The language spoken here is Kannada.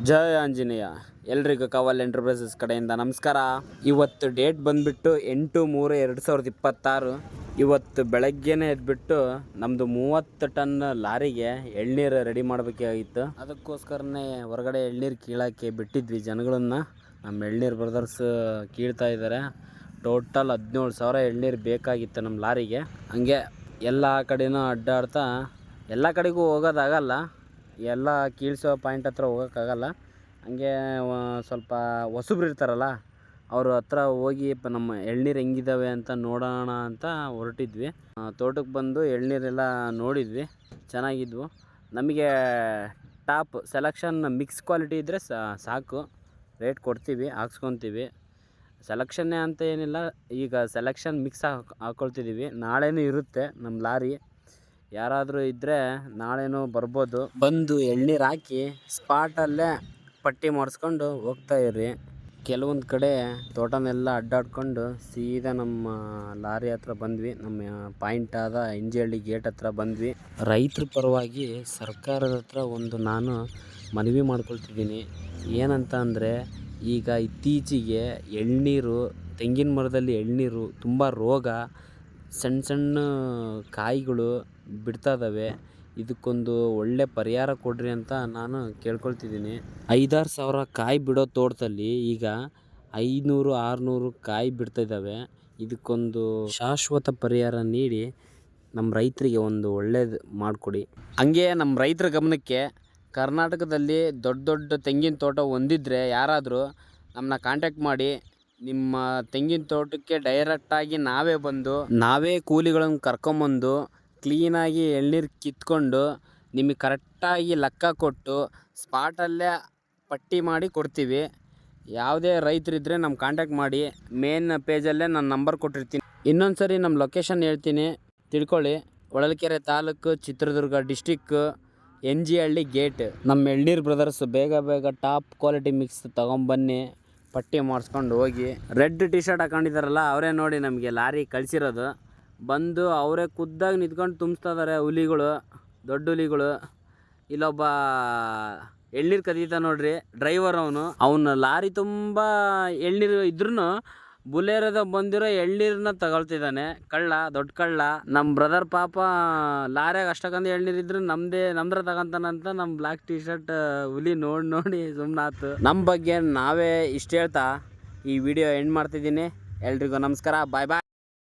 ಜಯ ಆಂಜನೇಯ. ಎಲ್ರಿಗೂ ಕವಲ್ ಎಂಟರ್ಪ್ರೈಸಸ್ ಕಡೆಯಿಂದ ನಮಸ್ಕಾರ. ಇವತ್ತು ಡೇಟ್ ಬಂದುಬಿಟ್ಟು 8/3/2026. ಇವತ್ತು ಬೆಳಗ್ಗೆನೇ ಎದ್ಬಿಟ್ಟು ನಮ್ಮದು 30 ಟನ್ ಲಾರಿಗೆ ಎಳ್ನೀರು ರೆಡಿ ಮಾಡಬೇಕಾಗಿತ್ತು. ಅದಕ್ಕೋಸ್ಕರನೇ ಹೊರಗಡೆ ಎಳ್ನೀರು ಕೀಳೋಕ್ಕೆ ಬಿಟ್ಟಿದ್ವಿ ಜನಗಳನ್ನ. ನಮ್ಮ ಎಳ್ನೀರು ಬ್ರದರ್ಸ್ ಕೀಳ್ತಾ ಇದ್ದಾರೆ. ಟೋಟಲ್ 17,000 ಎಳ್ನೀರು ಬೇಕಾಗಿತ್ತು ನಮ್ಮ ಲಾರಿಗೆ. ಹಂಗೆ ಎಲ್ಲ ಕಡೆನೂ ಅಡ್ಡಾಡ್ತಾ, ಎಲ್ಲ ಕಡೆಗೂ ಹೋಗೋದಾಗಲ್ಲ, ಎಲ್ಲ ಕೀಳ್ಸೋ ಪಾಯಿಂಟ್ ಹತ್ರ ಹೋಗೋಕ್ಕಾಗಲ್ಲ. ಹಂಗೆ ಸ್ವಲ್ಪ ಹೊಸಬ್ರು ಇರ್ತಾರಲ್ಲ, ಅವ್ರ ಹತ್ರ ಹೋಗಿ ನಮ್ಮ ಎಳ್ನೀರು ಹೆಂಗಿದ್ದಾವೆ ಅಂತ ನೋಡೋಣ ಅಂತ ಹೊರಟಿದ್ವಿ. ತೋಟಕ್ಕೆ ಬಂದು ಎಳ್ನೀರೆಲ್ಲ ನೋಡಿದ್ವಿ, ಚೆನ್ನಾಗಿದ್ವು. ನಮಗೆ ಟಾಪ್ ಸೆಲೆಕ್ಷನ್ ಮಿಕ್ಸ್ ಕ್ವಾಲಿಟಿ ಇದ್ದರೆ ಸಾಕು, ರೇಟ್ ಕೊಡ್ತೀವಿ, ಹಾಕ್ಸ್ಕೊತೀವಿ. ಸೆಲೆಕ್ಷನ್ನೇ ಅಂತ ಏನಿಲ್ಲ, ಈಗ ಸೆಲೆಕ್ಷನ್ ಮಿಕ್ಸ್ ಹಾಕ್ಕೊಳ್ತಿದ್ದೀವಿ. ನಾಳೆನೂ ಇರುತ್ತೆ ನಮ್ಮ ಲಾರಿ. ಯಾರಾದರೂ ಇದ್ದರೆ ನಾಳೆನೂ ಬರ್ಬೋದು. ಬಂದು ಎಳ್ನೀರು ಹಾಕಿ ಸ್ಪಾಟಲ್ಲೇ ಪಟ್ಟಿ ಮಾಡಿಸ್ಕೊಂಡು ಹೋಗ್ತಾ ಇರ್ರಿ. ಕೆಲವೊಂದು ಕಡೆ ತೋಟನೆಲ್ಲ ಅಡ್ಡಾಡ್ಕೊಂಡು ಸೀದಾ ನಮ್ಮ ಲಾರಿ ಹತ್ರ ಬಂದ್ವಿ. ನಮ್ಮ ಪಾಯಿಂಟ್ ಆದ ಇಂಜಿಹಳ್ಳಿ ಗೇಟ್ ಹತ್ರ ಬಂದ್ವಿ. ರೈತರ ಪರವಾಗಿ ಸರ್ಕಾರದ ಹತ್ರ ಒಂದು ನಾನು ಮನವಿ ಮಾಡ್ಕೊಳ್ತಿದ್ದೀನಿ. ಏನಂತ ಅಂದರೆ, ಈಗ ಇತ್ತೀಚೆಗೆ ಎಳ್ನೀರು, ತೆಂಗಿನ ಮರದಲ್ಲಿ ಎಳ್ನೀರು ತುಂಬ ರೋಗ, ಸಣ್ಣ ಸಣ್ಣ ಕಾಯಿಗಳು ಬಿಡ್ತಾ ಇದ್ದಾವೆ. ಇದಕ್ಕೊಂದು ಒಳ್ಳೆ ಪರಿಹಾರ ಕೊಡ್ರಿ ಅಂತ ನಾನು ಕೇಳ್ಕೊಳ್ತಿದ್ದೀನಿ. 5-6 ಸಾವಿರ ಕಾಯಿ ಬಿಡೋ ತೋಟದಲ್ಲಿ ಈಗ 500-600 ಕಾಯಿ ಬಿಡ್ತಾಯಿದ್ದಾವೆ. ಇದಕ್ಕೊಂದು ಶಾಶ್ವತ ಪರಿಹಾರ ನೀಡಿ ನಮ್ಮ ರೈತರಿಗೆ ಒಂದು ಒಳ್ಳೇದು ಮಾಡಿಕೊಡಿ. ಹಂಗೆ ನಮ್ಮ ರೈತರ ಗಮನಕ್ಕೆ, ಕರ್ನಾಟಕದಲ್ಲಿ ದೊಡ್ಡ ದೊಡ್ಡ ತೆಂಗಿನ ತೋಟ ಹೊಂದಿದ್ರೆ ಯಾರಾದರೂ ನಮ್ಮನ್ನ ಕಾಂಟ್ಯಾಕ್ಟ್ ಮಾಡಿ. ನಿಮ್ಮ ತೆಂಗಿನ ತೋಟಕ್ಕೆ ಡೈರೆಕ್ಟಾಗಿ ನಾವೇ ಕೂಲಿಗಳನ್ನು ಕರ್ಕೊಂಬಂದು ಕ್ಲೀನಾಗಿ ಎಳ್ನೀರು ಕಿತ್ಕೊಂಡು ನಿಮಗೆ ಕರೆಕ್ಟಾಗಿ ಲೆಕ್ಕ ಕೊಟ್ಟು ಸ್ಪಾಟಲ್ಲೇ ಪಟ್ಟಿ ಮಾಡಿ ಕೊಡ್ತೀವಿ. ಯಾವುದೇ ರೈತರಿದ್ದರೆ ನಮ್ಮ ಕಾಂಟ್ಯಾಕ್ಟ್ ಮಾಡಿ. ಮೇನ್ ಪೇಜಲ್ಲೇ ನಾನು ನಂಬರ್ ಕೊಟ್ಟಿರ್ತೀನಿ. ಇನ್ನೊಂದು ಸರಿ ನಮ್ಮ ಲೊಕೇಶನ್ ಹೇಳ್ತೀನಿ, ತಿಳ್ಕೊಳ್ಳಿ. ಹೊಳಲ್ಕೆರೆ ತಾಲೂಕು, ಚಿತ್ರದುರ್ಗ ಡಿಸ್ಟಿಕ್ಕು, NG ಹಳ್ಳಿ ಗೇಟ್. ನಮ್ಮ ಎಳ್ನೀರು ಬ್ರದರ್ಸ್ ಬೇಗ ಟಾಪ್ ಕ್ವಾಲಿಟಿ ಮಿಕ್ಸ್ ತೊಗೊಂಬನ್ನಿ, ಪಟ್ಟಿ ಮಾಡಿಸ್ಕೊಂಡು ಹೋಗಿ. ರೆಡ್ ಟಿ ಶರ್ಟ್ ಹಾಕೊಂಡಿದ್ದಾರಲ್ಲ, ಅವರೇ ನೋಡಿ ನಮಗೆ ಲಾರಿ ಕಳಿಸಿರೋದು. ಬಂದು ಅವರೇ ಖುದ್ದಾಗಿ ನಿಂತ್ಕೊಂಡು ತುಂಬಿಸ್ತಾ ಇದ್ದಾರೆ ಹುಲಿಗಳು, ದೊಡ್ಡ ಹುಲಿಗಳು. ಇಲ್ಲೊಬ್ಬ ಎಳ್ನೀರು ಕದೀತ ನೋಡ್ರಿ, ಡ್ರೈವರ್. ಅವನು ಲಾರಿ ತುಂಬ ಎಳ್ನೀರು ಇದ್ರೂ ಬುಲೆರದ ಬಂದಿರೋ ಎಳ್ನೀರನ್ನ ತಗೊಳ್ತಿದ್ದಾನೆ. ದೊಡ್ಡ ಕಳ್ಳ. ನಮ್ಮ ಬ್ರದರ್ ಪಾಪ ಲಾರಿಯಾಗ ಅಷ್ಟಕ್ಕೊಂದು ಎಳ್ನೀರು ಇದ್ರೆ ನಮ್ದ್ರ ತಗೊಂತಾನಂತ ನಮ್ಮ ಬ್ಲ್ಯಾಕ್ ಟಿ ಶರ್ಟ್ ಹುಲಿ ನೋಡಿ ಸುಮ್ಮನಾತು. ನಮ್ಮ ಬಗ್ಗೆ ನಾವೇ ಇಷ್ಟು ಹೇಳ್ತಾ ಈ ವಿಡಿಯೋ ಎಂಡ್ ಮಾಡ್ತಿದ್ದೀನಿ. ಎಲ್ರಿಗೂ ನಮಸ್ಕಾರ, ಬಾಯ್ ಬಾಯ್.